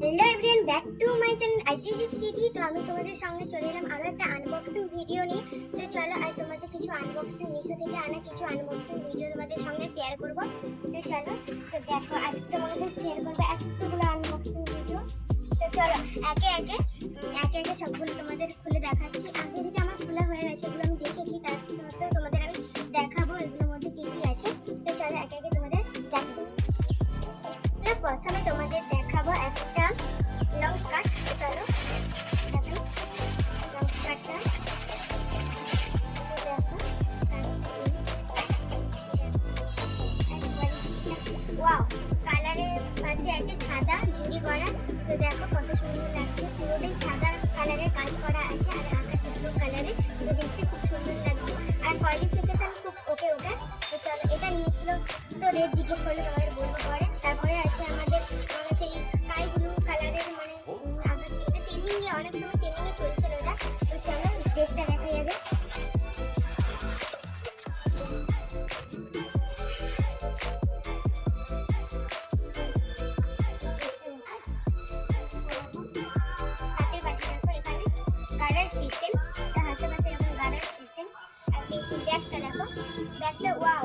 Hello everyone, back to my channel আইটিজি TV. তো আমি তোমাদের সঙ্গে চলে এলাম আরো একটা আনবক্সিং ভিডিও নিয়ে। তো চলো আজ তোমাদের কিছু আনবক্সিং মিশো থেকে আনা কিছু আনবক্সিং ভিডিও তোমাদের সঙ্গে শেয়ার করব। তো চলো, তো দেখো আজকে তোমাদের শেয়ার করবো এতগুলো আনবক্সিং ভিডিও। তো চলো একে একে সবগুলো তোমাদের খুলে দেখাচ্ছি। আগে থেকে আমার খোলা হয়ে গেছে, এগুলো আমি দেখেছি, তার মধ্যে তোমাদের আমি দেখাবো এগুলোর মধ্যে কি কি আছে। তো চলো একে একে তোমাদের দেখাবো। প্রথমে তোমাদের দেখাবো একটা লং স্কার্ট। চলো দেখো লং স্কার্টটা দেখো। ওয়াও, কালারের পাশে আছে সাদা জুড়ি করা। তো দেখো কত সুন্দর লাগছে, পুরোটাই সাদা কালারের কাজ করা আছে আর আকাশি ব্লু কালারে। তো দেখতে খুব সুন্দর লাগছে আর কোয়ালিফিকেশন খুব ওকে ওকে। তো চলো, এটা নিয়েছিল তো রেট জিজ্ঞেস করলে তোমাদের বলবো পরে। তারপরে আছে আমাদের সেই স্কাই ব্লু কালারের মানে আকাশি, এটা ট্রেনিং এ অনেক সময় ট্রেনিং এ চলছিল এটা। তো চলো ড্রেসটা দেখা যাবে। হাতের পাশে দেখো এখানে গার্ডার সিস্টেম, এটা হাতের পাশে এরকম গার্ডার সিস্টেম। আর এই ব্যাগটা দেখো, ব্যাগটা ওয়াও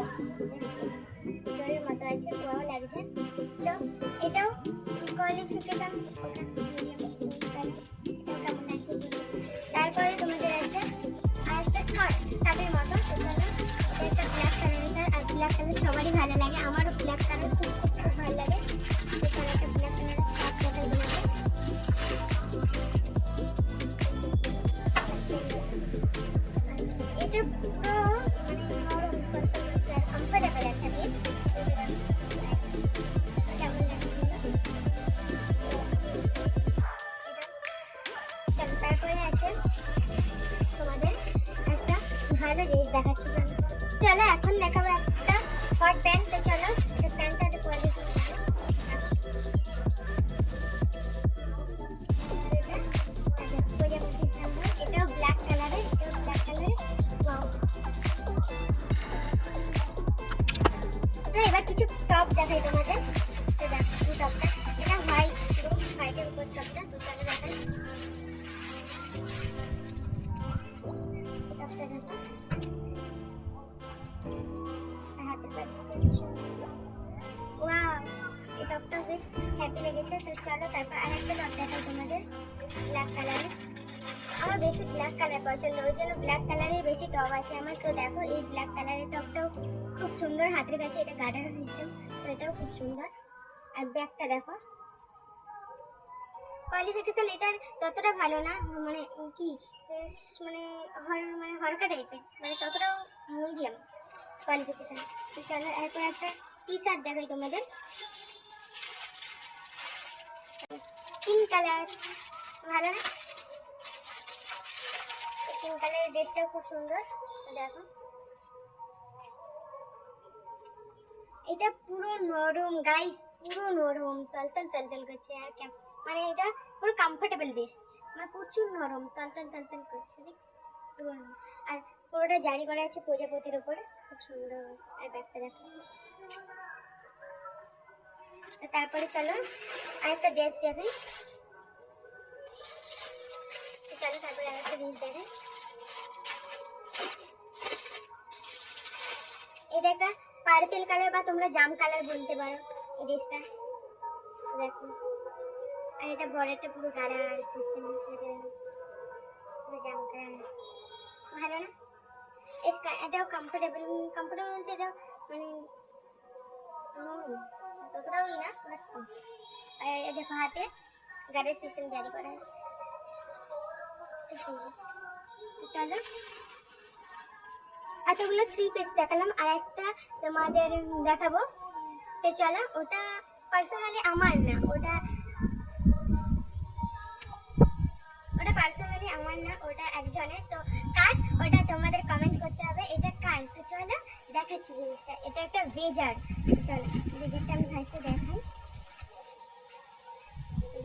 জলের মতো আছে, ওয়াও লাগছে। তো এটাও কোয়ালিফিকেশন কেমন আছে। তারপরে তোমাদের আছে আরেকটা শার্টের মতো। তো চলো, এটা একটা ব্ল্যাক কালারের শার্ট আর ব্ল্যাক কালার সবারই ভালো লাগে, আমারও ব্ল্যাক কালার খুব খুব ভালো লাগে। তো চলো একটা ব্ল্যাক কালারের শার্ট দেখাই তোমাকে। এটা পুরো মানে নরম আর কমফোর্টেবল একটা ড্রেস। কেমন লাগছিল এটা। তারপরে আছে তোমাদের একটা ভালো জিনিস দেখাচ্ছি। চলো এখন দেখাবো একটা হট প্যান্ট। তো চলো প্যান্টটাতে কোয়ালিটি এটাও ব্ল্যাক কালারের, এটাও ব্ল্যাক কালারের। এবার কিছু টপ দেখাই তোমাদের। তো দেখো টপটা, এটা হোয়াইট, হোয়াইটের উপর টপটা। তো চলো দেখাই টপটা দেখো। হাতের কাছে ওয়াও, এই টপটা বেশ হ্যাপি লেগেছে। তো চলো তারপর আরেকটা টপ দেখাই তোমাদের ব্ল্যাক কালারের। আমার বেশি ব্ল্যাক কালার পছন্দ, ওই জন্য ব্ল্যাক কালারের বেশি টপ আছে আমার। তো দেখো এই ব্ল্যাক কালারের টপটাও খুব সুন্দর, হাতের কাছে এটা গার্ডার সিস্টেম। তো এটাও খুব সুন্দর। আর ব্যাগটা দেখো, কোয়ালিফিকেশন এটার ততটা ভালো না, মানে কি মানে হরকা টাইপের, মানে ততটাও মিডিয়াম কোয়ালিফিকেশন। তো চলো এরপর একটা টি শার্ট দেখাই তোমাদের পিঙ্ক কালার, ভালো না? পিঙ্ক কালারের ড্রেসটাও খুব সুন্দর। দেখো এটা পুরো নরম গাইস, পুরো নরম, তলতল তলতল করছে। আর মানে এটা পুরো কমফোর্টেবল ড্রেস, মানে প্রচুর নরম, তলতল তলতল করছে। দেখ পুরো, আর পুরোটা জারি করা আছে প্রজাপতির উপরে, খুব সুন্দর। আর ব্যাগটা দেখো। তারপরে চলো আরেকটা ড্রেস দেখাই। চলো তারপরে আরেকটা ড্রেস দেখাই। এটা একটা পার্পল কালার বা তোমরা জাম কালার বলতে পারো এই ড্রেসটা। দেখো, আর এটা বড়টা পুরো গাড়ার সিস্টেম, পুরো জাম কালার, ভালো না? এটাও কমফোর্টেবল, কমফোর্টেবল বলতে এটা মানে ততটাও না, বাস কম। আর দেখো হাতে গাড়ির সিস্টেম জারি করা আছে। চলো এতগুলো 3 পিস দেখালাম, আর একটা তোমাদের দেখাবো। তো চলো, ওটা পার্সোনালি আমার না, ওটা পার্সোনালি আমার না, ওটা একজনের। তো কার ওটা তোমাদের কমেন্ট করতে হবে এটা কার। তো চলো দেখাচ্ছি জিনিসটা। এটা একটা ভেজার। চলো ভেজারটা আমি ফার্স্টে দেখাই।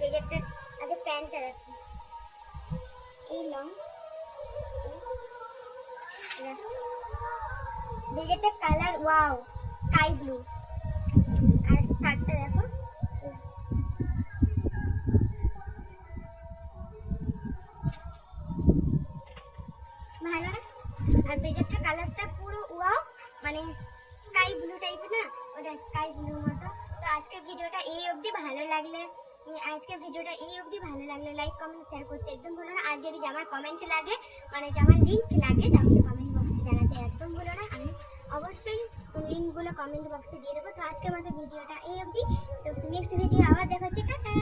ভেজারটা আগে প্যান্টটা রাখি, এই long ভেজারটা colour wow sky blue. আর শার্টটা দেখো ওটা স্কাই ব্লু মতো। তো আজকের ভিডিওটা এই অবধি, ভালো লাগলে লাইক কমেন্ট শেয়ার করতে একদম ভুলো না। আর যদি জামার কমেন্ট লাগে, মানে জামার লিংক লাগে, তাহলে কমেন্ট বক্সে জানাতে একদম ভুলো না। আমি অবশ্যই লিংকগুলো কমেন্ট বক্সে দিয়ে দেবো। তো আজকের মতো ভিডিওটা এই অবধি। তো নেক্সট ভিডিও আবার দেখা হচ্ছে, টাটা।